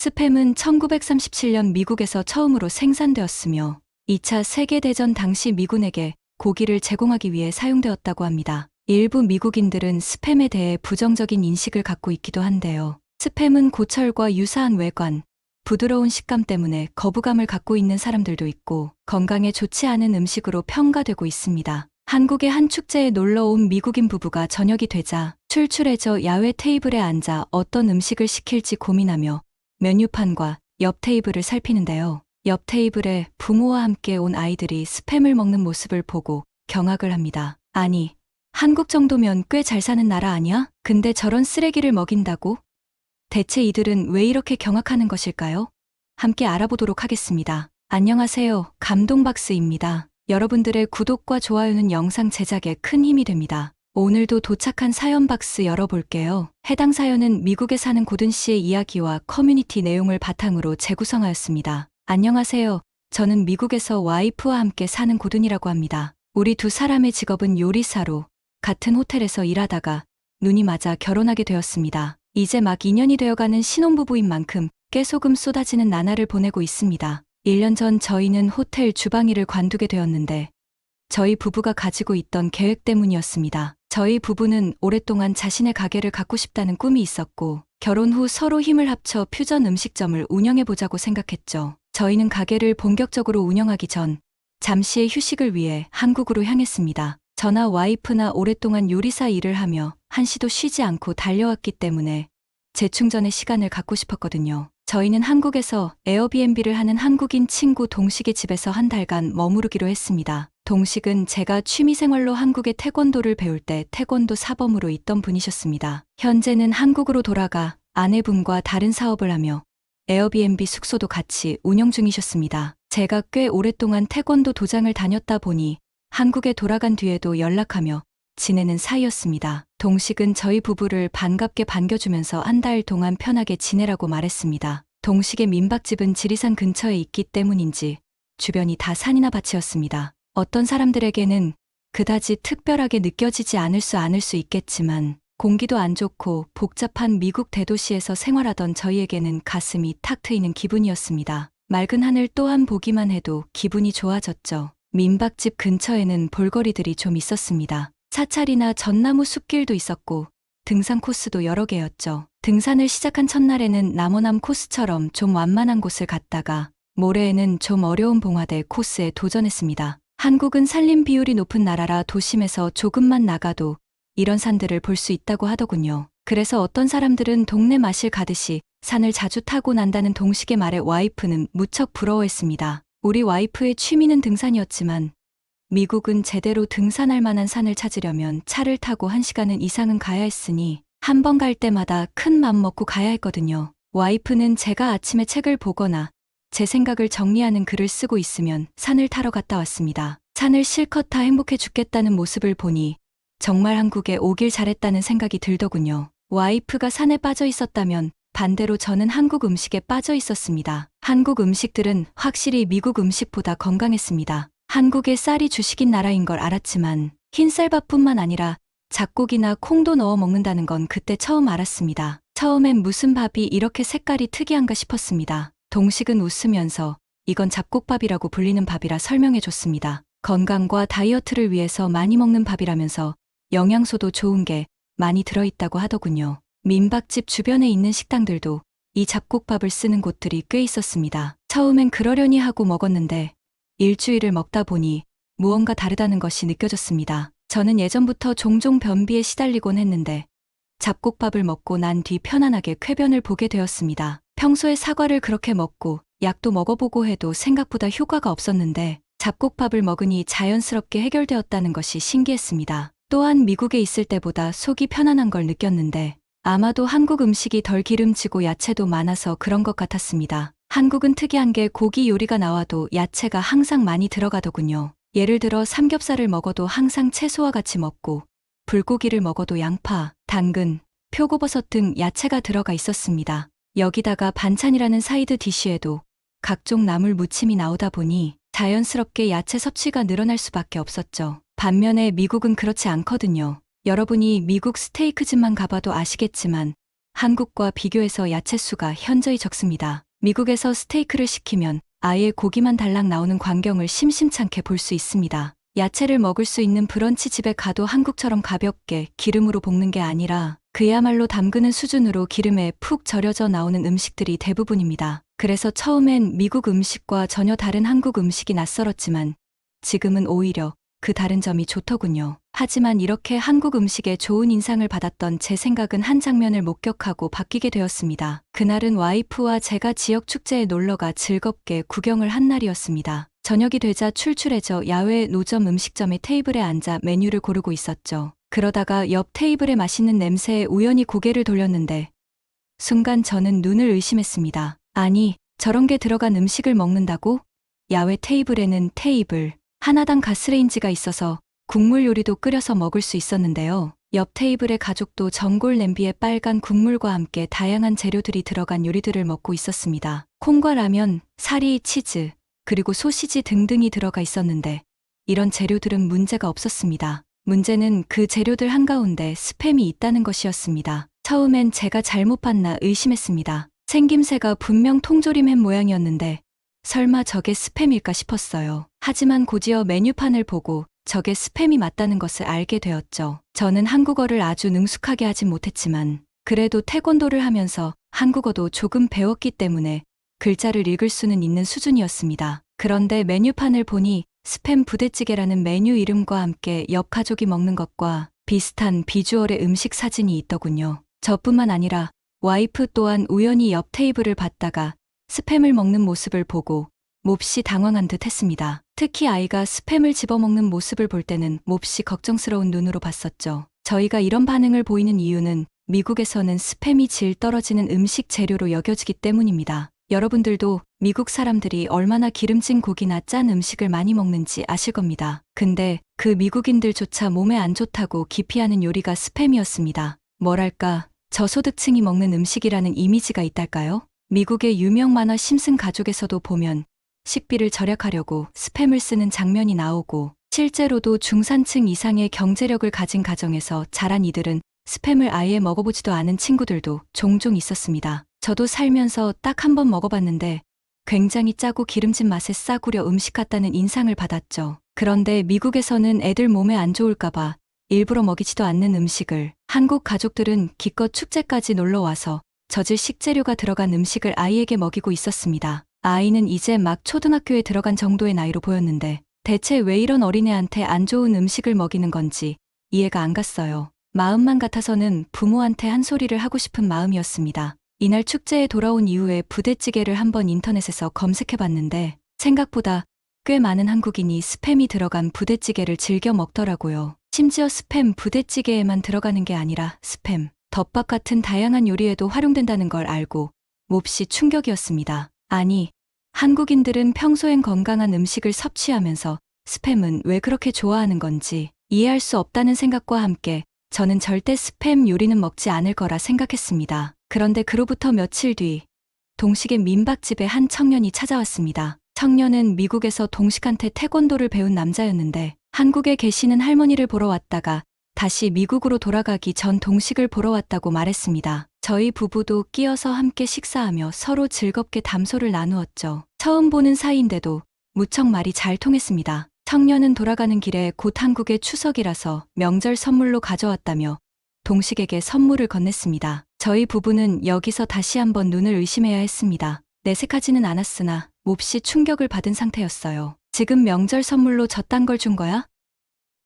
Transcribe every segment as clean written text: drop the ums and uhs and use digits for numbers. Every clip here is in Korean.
스팸은 1937년 미국에서 처음으로 생산되었으며 2차 세계대전 당시 미군에게 고기를 제공하기 위해 사용되었다고 합니다. 일부 미국인들은 스팸에 대해 부정적인 인식을 갖고 있기도 한데요. 스팸은 고철과 유사한 외관, 부드러운 식감 때문에 거부감을 갖고 있는 사람들도 있고 건강에 좋지 않은 음식으로 평가되고 있습니다. 한국의 한 축제에 놀러 온 미국인 부부가 저녁이 되자 출출해져 야외 테이블에 앉아 어떤 음식을 시킬지 고민하며 메뉴판과 옆 테이블을 살피는데요. 옆 테이블에 부모와 함께 온 아이들이 스팸을 먹는 모습을 보고 경악을 합니다. 아니, 한국 정도면 꽤 잘 사는 나라 아니야? 근데 저런 쓰레기를 먹인다고? 대체 이들은 왜 이렇게 경악하는 것일까요? 함께 알아보도록 하겠습니다. 안녕하세요. 감동박스입니다. 여러분들의 구독과 좋아요는 영상 제작에 큰 힘이 됩니다. 오늘도 도착한 사연 박스 열어볼게요. 해당 사연은 미국에 사는 고든 씨의 이야기와 커뮤니티 내용을 바탕으로 재구성하였습니다. 안녕하세요. 저는 미국에서 와이프와 함께 사는 고든이라고 합니다. 우리 두 사람의 직업은 요리사로 같은 호텔에서 일하다가 눈이 맞아 결혼하게 되었습니다. 이제 막 2년이 되어가는 신혼부부인 만큼 깨소금 쏟아지는 나날을 보내고 있습니다. 1년 전 저희는 호텔 주방일을 관두게 되었는데 저희 부부가 가지고 있던 계획 때문이었습니다. 저희 부부는 오랫동안 자신의 가게를 갖고 싶다는 꿈이 있었고 결혼 후 서로 힘을 합쳐 퓨전 음식점을 운영해보자고 생각했죠. 저희는 가게를 본격적으로 운영하기 전 잠시의 휴식을 위해 한국으로 향했습니다. 저나 와이프나 오랫동안 요리사 일을 하며 한시도 쉬지 않고 달려왔기 때문에 재충전의 시간을 갖고 싶었거든요. 저희는 한국에서 에어비앤비를 하는 한국인 친구 동식의 집에서 한 달간 머무르기로 했습니다. 동식은 제가 취미생활로 한국의 태권도를 배울 때 태권도 사범으로 있던 분이셨습니다. 현재는 한국으로 돌아가 아내분과 다른 사업을 하며 에어비앤비 숙소도 같이 운영 중이셨습니다. 제가 꽤 오랫동안 태권도 도장을 다녔다 보니 한국에 돌아간 뒤에도 연락하며 지내는 사이였습니다. 동식은 저희 부부를 반갑게 반겨주면서 한 달 동안 편하게 지내라고 말했습니다. 동식의 민박집은 지리산 근처에 있기 때문인지 주변이 다 산이나 밭이었습니다. 어떤 사람들에게는 그다지 특별하게 느껴지지 않을 수 있겠지만 공기도 안 좋고 복잡한 미국 대도시에서 생활하던 저희에게는 가슴이 탁 트이는 기분이었습니다. 맑은 하늘 또한 보기만 해도 기분이 좋아졌죠. 민박집 근처에는 볼거리들이 좀 있었습니다. 사찰이나 전나무 숲길도 있었고 등산 코스도 여러 개였죠. 등산을 시작한 첫날에는 남원암 코스처럼 좀 완만한 곳을 갔다가 모레에는 좀 어려운 봉화대 코스에 도전했습니다. 한국은 산림 비율이 높은 나라라 도심에서 조금만 나가도 이런 산들을 볼 수 있다고 하더군요. 그래서 어떤 사람들은 동네 마실 가듯이 산을 자주 타고 난다는 동식의 말에 와이프는 무척 부러워했습니다. 우리 와이프의 취미는 등산이었지만 미국은 제대로 등산할 만한 산을 찾으려면 차를 타고 1시간은 이상은 가야 했으니 한 번 갈 때마다 큰 맘 먹고 가야 했거든요. 와이프는 제가 아침에 책을 보거나 제 생각을 정리하는 글을 쓰고 있으면 산을 타러 갔다 왔습니다. 산을 실컷 타 행복해 죽겠다는 모습을 보니 정말 한국에 오길 잘했다는 생각이 들더군요. 와이프가 산에 빠져 있었다면 반대로 저는 한국 음식에 빠져 있었습니다. 한국 음식들은 확실히 미국 음식보다 건강했습니다. 한국의 쌀이 주식인 나라인 걸 알았지만 흰쌀밥뿐만 아니라 잡곡이나 콩도 넣어 먹는다는 건 그때 처음 알았습니다. 처음엔 무슨 밥이 이렇게 색깔이 특이한가 싶었습니다. 동식은 웃으면서 이건 잡곡밥이라고 불리는 밥이라 설명해 줬습니다. 건강과 다이어트를 위해서 많이 먹는 밥이라면서 영양소도 좋은 게 많이 들어있다고 하더군요. 민박집 주변에 있는 식당들도 이 잡곡밥을 쓰는 곳들이 꽤 있었습니다. 처음엔 그러려니 하고 먹었는데 일주일을 먹다 보니 무언가 다르다는 것이 느껴졌습니다. 저는 예전부터 종종 변비에 시달리곤 했는데 잡곡밥을 먹고 난 뒤 편안하게 쾌변을 보게 되었습니다. 평소에 사과를 그렇게 먹고 약도 먹어보고 해도 생각보다 효과가 없었는데 잡곡밥을 먹으니 자연스럽게 해결되었다는 것이 신기했습니다. 또한 미국에 있을 때보다 속이 편안한 걸 느꼈는데 아마도 한국 음식이 덜 기름지고 야채도 많아서 그런 것 같았습니다. 한국은 특이한 게 고기 요리가 나와도 야채가 항상 많이 들어가더군요. 예를 들어 삼겹살을 먹어도 항상 채소와 같이 먹고 불고기를 먹어도 양파, 당근, 표고버섯 등 야채가 들어가 있었습니다. 여기다가 반찬이라는 사이드 디쉬에도 각종 나물 무침이 나오다 보니 자연스럽게 야채 섭취가 늘어날 수밖에 없었죠. 반면에 미국은 그렇지 않거든요. 여러분이 미국 스테이크집만 가봐도 아시겠지만 한국과 비교해서 야채 수가 현저히 적습니다. 미국에서 스테이크를 시키면 아예 고기만 달랑 나오는 광경을 심심찮게 볼 수 있습니다. 야채를 먹을 수 있는 브런치 집에 가도 한국처럼 가볍게 기름으로 볶는 게 아니라 그야말로 담그는 수준으로 기름에 푹 절여져 나오는 음식들이 대부분입니다. 그래서 처음엔 미국 음식과 전혀 다른 한국 음식이 낯설었지만 지금은 오히려 그 다른 점이 좋더군요. 하지만 이렇게 한국 음식에 좋은 인상을 받았던 제 생각은 한 장면을 목격하고 바뀌게 되었습니다. 그날은 와이프와 제가 지역 축제에 놀러가 즐겁게 구경을 한 날이었습니다. 저녁이 되자 출출해져 야외 노점 음식점의 테이블에 앉아 메뉴를 고르고 있었죠. 그러다가 옆 테이블의 맛있는 냄새에 우연히 고개를 돌렸는데 순간 저는 눈을 의심했습니다. 아니, 저런 게 들어간 음식을 먹는다고? 야외 테이블에는 테이블 하나당 가스레인지가 있어서 국물 요리도 끓여서 먹을 수 있었는데요. 옆 테이블의 가족도 전골 냄비에 빨간 국물과 함께 다양한 재료들이 들어간 요리들을 먹고 있었습니다. 콩과 라면, 사리, 치즈, 그리고 소시지 등등이 들어가 있었는데 이런 재료들은 문제가 없었습니다. 문제는 그 재료들 한가운데 스팸이 있다는 것이었습니다. 처음엔 제가 잘못 봤나 의심했습니다. 생김새가 분명 통조림 햄 모양이었는데 설마 저게 스팸일까 싶었어요. 하지만 곧이어 메뉴판을 보고 저게 스팸이 맞다는 것을 알게 되었죠. 저는 한국어를 아주 능숙하게 하진 못했지만 그래도 태권도를 하면서 한국어도 조금 배웠기 때문에 글자를 읽을 수는 있는 수준이었습니다. 그런데 메뉴판을 보니 스팸 부대찌개라는 메뉴 이름과 함께 옆 가족이 먹는 것과 비슷한 비주얼의 음식 사진이 있더군요. 저뿐만 아니라 와이프 또한 우연히 옆 테이블을 봤다가 스팸을 먹는 모습을 보고 몹시 당황한 듯 했습니다. 특히 아이가 스팸을 집어먹는 모습을 볼 때는 몹시 걱정스러운 눈으로 봤었죠. 저희가 이런 반응을 보이는 이유는 미국에서는 스팸이 질 떨어지는 음식 재료로 여겨지기 때문입니다. 여러분들도 미국 사람들이 얼마나 기름진 고기나 짠 음식을 많이 먹는지 아실 겁니다. 근데 그 미국인들조차 몸에 안 좋다고 기피하는 요리가 스팸이었습니다. 뭐랄까, 저소득층이 먹는 음식이라는 이미지가 있달까요? 미국의 유명 만화 심슨 가족에서도 보면 식비를 절약하려고 스팸을 쓰는 장면이 나오고 실제로도 중산층 이상의 경제력을 가진 가정에서 자란 이들은 스팸을 아예 먹어보지도 않은 친구들도 종종 있었습니다. 저도 살면서 딱 한 번 먹어봤는데 굉장히 짜고 기름진 맛의 싸구려 음식 같다는 인상을 받았죠. 그런데 미국에서는 애들 몸에 안 좋을까봐 일부러 먹이지도 않는 음식을 한국 가족들은 기껏 축제까지 놀러와서 젖을 식재료가 들어간 음식을 아이에게 먹이고 있었습니다. 아이는 이제 막 초등학교에 들어간 정도의 나이로 보였는데 대체 왜 이런 어린애한테 안 좋은 음식을 먹이는 건지 이해가 안 갔어요. 마음만 같아서는 부모한테 한 소리를 하고 싶은 마음이었습니다. 이날 축제에 돌아온 이후에 부대찌개를 한번 인터넷에서 검색해봤는데 생각보다 꽤 많은 한국인이 스팸이 들어간 부대찌개를 즐겨 먹더라고요. 심지어 스팸 부대찌개에만 들어가는 게 아니라 스팸, 덮밥 같은 다양한 요리에도 활용된다는 걸 알고 몹시 충격이었습니다. 아니, 한국인들은 평소엔 건강한 음식을 섭취하면서 스팸은 왜 그렇게 좋아하는 건지 이해할 수 없다는 생각과 함께 저는 절대 스팸 요리는 먹지 않을 거라 생각했습니다. 그런데 그로부터 며칠 뒤 동식의 민박집에 한 청년이 찾아왔습니다. 청년은 미국에서 동식한테 태권도를 배운 남자였는데 한국에 계시는 할머니를 보러 왔다가 다시 미국으로 돌아가기 전 동식을 보러 왔다고 말했습니다. 저희 부부도 끼어서 함께 식사하며 서로 즐겁게 담소를 나누었죠. 처음 보는 사이인데도 무척 말이 잘 통했습니다. 청년은 돌아가는 길에 곧 한국의 추석이라서 명절 선물로 가져왔다며 동식에게 선물을 건넸습니다. 저희 부부는 여기서 다시 한번 눈을 의심해야 했습니다. 내색하지는 않았으나 몹시 충격을 받은 상태였어요. 지금 명절 선물로 저딴 걸 준 거야?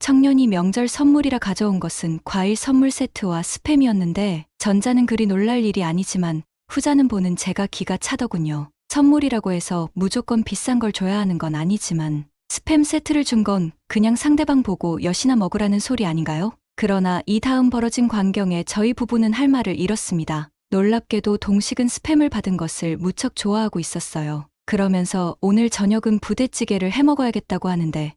청년이 명절 선물이라 가져온 것은 과일 선물 세트와 스팸이었는데 전자는 그리 놀랄 일이 아니지만 후자는 보는 제가 기가 차더군요. 선물이라고 해서 무조건 비싼 걸 줘야 하는 건 아니지만 스팸 세트를 준 건 그냥 상대방 보고 여시나 먹으라는 소리 아닌가요? 그러나 이 다음 벌어진 광경에 저희 부부는 할 말을 잃었습니다. 놀랍게도 동식은 스팸을 받은 것을 무척 좋아하고 있었어요. 그러면서 오늘 저녁은 부대찌개를 해 먹어야겠다고 하는데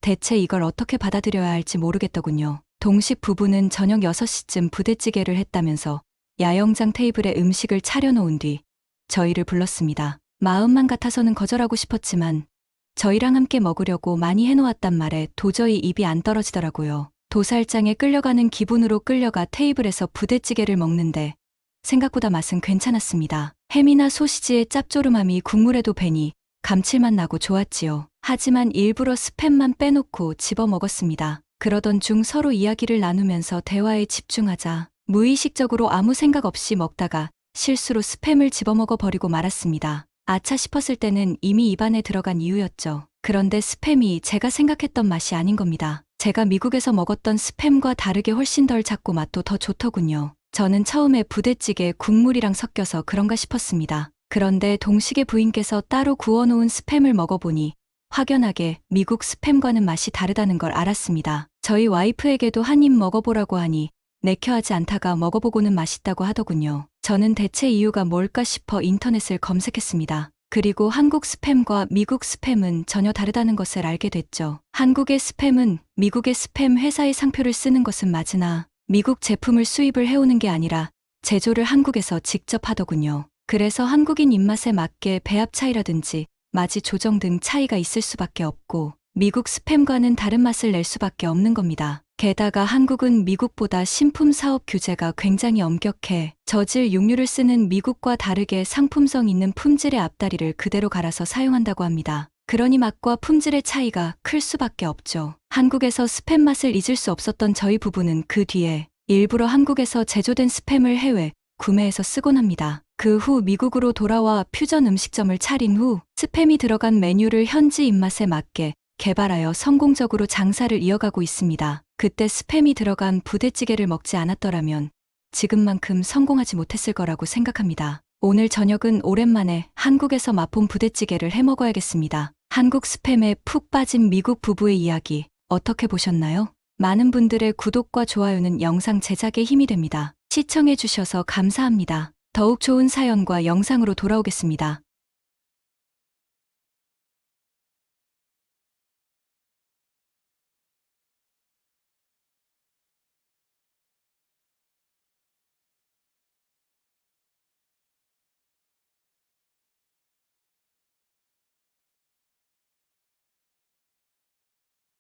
대체 이걸 어떻게 받아들여야 할지 모르겠더군요. 동식 부부는 저녁 6시쯤 부대찌개를 했다면서 야영장 테이블에 음식을 차려놓은 뒤 저희를 불렀습니다. 마음만 같아서는 거절하고 싶었지만 저희랑 함께 먹으려고 많이 해놓았단 말에 도저히 입이 안 떨어지더라고요. 도살장에 끌려가는 기분으로 끌려가 테이블에서 부대찌개를 먹는데 생각보다 맛은 괜찮았습니다. 햄이나 소시지의 짭조름함이 국물에도 배니 감칠맛 나고 좋았지요. 하지만 일부러 스팸만 빼놓고 집어 먹었습니다. 그러던 중 서로 이야기를 나누면서 대화에 집중하자 무의식적으로 아무 생각 없이 먹다가 실수로 스팸을 집어먹어 버리고 말았습니다. 아차 싶었을 때는 이미 입안에 들어간 이유였죠. 그런데 스팸이 제가 생각했던 맛이 아닌 겁니다. 제가 미국에서 먹었던 스팸과 다르게 훨씬 덜 작고 맛도 더 좋더군요. 저는 처음에 부대찌개 국물이랑 섞여서 그런가 싶었습니다. 그런데 동식의 부인께서 따로 구워놓은 스팸을 먹어보니 확연하게 미국 스팸과는 맛이 다르다는 걸 알았습니다. 저희 와이프에게도 한 입 먹어보라고 하니 내켜하지 않다가 먹어보고는 맛있다고 하더군요. 저는 대체 이유가 뭘까 싶어 인터넷을 검색했습니다. 그리고 한국 스팸과 미국 스팸은 전혀 다르다는 것을 알게 됐죠. 한국의 스팸은 미국의 스팸 회사의 상표를 쓰는 것은 맞으나 미국 제품을 수입을 해오는 게 아니라 제조를 한국에서 직접 하더군요. 그래서 한국인 입맛에 맞게 배합 차이라든지 맛이 조정 등 차이가 있을 수밖에 없고 미국 스팸과는 다른 맛을 낼 수밖에 없는 겁니다. 게다가 한국은 미국보다 신품 사업 규제가 굉장히 엄격해 저질 육류를 쓰는 미국과 다르게 상품성 있는 품질의 앞다리를 그대로 갈아서 사용한다고 합니다. 그러니 맛과 품질의 차이가 클 수밖에 없죠. 한국에서 스팸 맛을 잊을 수 없었던 저희 부부는 그 뒤에 일부러 한국에서 제조된 스팸을 해외 구매해서 쓰곤 합니다. 그 후 미국으로 돌아와 퓨전 음식점을 차린 후 스팸이 들어간 메뉴를 현지 입맛에 맞게 개발하여 성공적으로 장사를 이어가고 있습니다. 그때 스팸이 들어간 부대찌개를 먹지 않았더라면 지금만큼 성공하지 못했을 거라고 생각합니다. 오늘 저녁은 오랜만에 한국에서 맛본 부대찌개를 해 먹어야겠습니다. 한국 스팸에 푹 빠진 미국 부부의 이야기 어떻게 보셨나요? 많은 분들의 구독과 좋아요는 영상 제작에 힘이 됩니다. 시청해 주셔서 감사합니다. 더욱 좋은 사연과 영상으로 돌아오겠습니다.